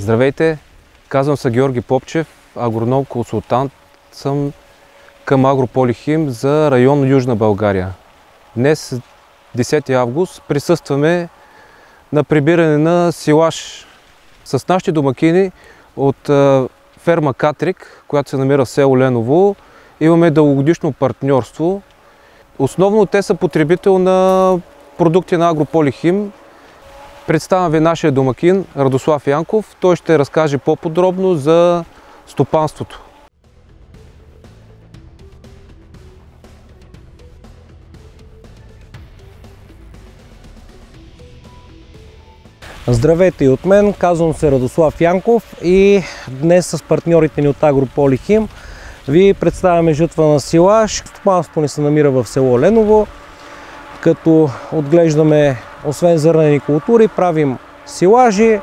Здравейте, казвам се Георги Попчев, агроном-консултант съм към Агрополихим за район Южна България. Днес, 10 август, присъстваме на прибиране на силаж с нашите домакини от ферма Катрик, която се намира в село Леново. Имаме дългогодишно партньорство. Основно те са потребител на продукти на Агрополихим. Представям ви нашия домакин Радослав Янков. Той ще разкаже по-подробно за стопанството. Здравейте и от мен, казвам се Радослав Янков и днес с партньорите ни от Агрополихим ви представяме жътва на силаж. Стопанството ни се намира в село Леново, като отглеждаме освен зърнени култури, правим силажи.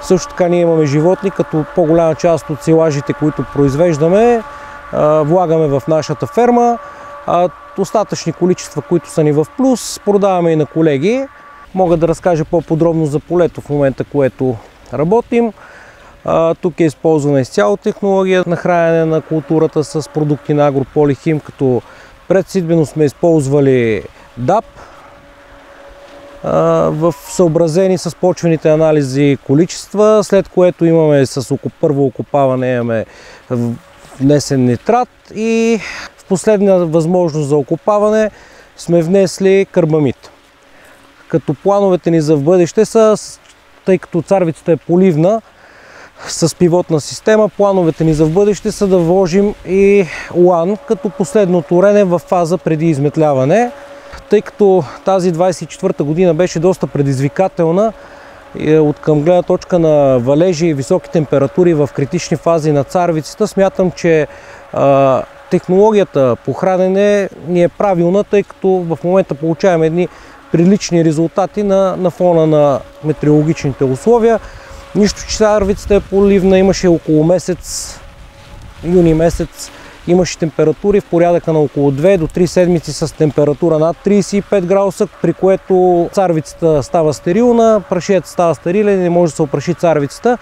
Също така ние имаме животни, като по-голяма част от силажите, които произвеждаме, влагаме в нашата ферма. Достатъчни количества, които са ни в плюс, продаваме и на колеги. Мога да разкажа по-подробно за полето в момента, което работим. Тук е използвана изцяло технология на хранене на културата с продукти на Агрополихим, като предсидбено сме използвали DAP, в съобразени с почвените анализи количества, след което имаме с първо окопаване имаме внесен нитрат и в последна възможност за окопаване сме внесли карбамид. Като плановете ни за в бъдеще са, тъй като царвицата е поливна с пивотна система, плановете ни за в бъдеще са да вложим и лан като последно торене в фаза преди изметляване. Тъй като тази 24-та година беше доста предизвикателна от към гледна точка на валежи и високи температури в критични фази на царвицата, смятам, че технологията по хранене ни е правилна, тъй като в момента получаваме едни прилични резултати на фона на метеорологичните условия. Нищо, че царвицата е поливна, имаше около месец, юни месец, имаше температури в порядъка на около 2 до 3 седмици с температура над 35 градуса, при което царвицата става стерилна, прашият става стерилен и не може да се опраши царвицата.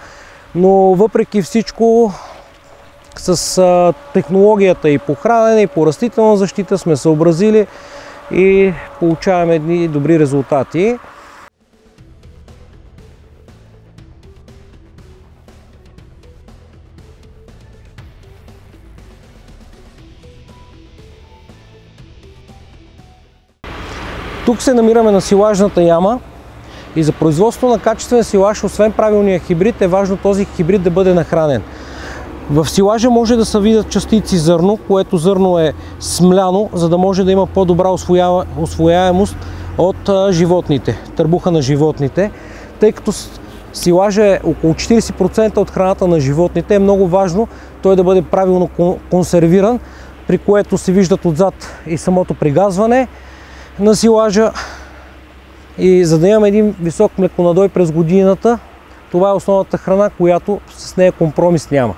Но въпреки всичко с технологията и по хранене и по растителна защита сме съобразили и получаваме едни добри резултати. Тук се намираме на силажната яма и за производство на качествен силаж, освен правилния хибрид, е важно този хибрид да бъде нахранен. В силажа може да се видят частици зърно, което зърно е смляно, за да може да има по-добра усвояемост от животните, търбуха на животните. Тъй като силажа е около 40% от храната на животните, е много важно той да бъде правилно консервиран, при което се виждат отзад и самото пригазване на силажа. И за да имаме един висок млеконадой през годината, това е основната храна, която с нея компромис няма.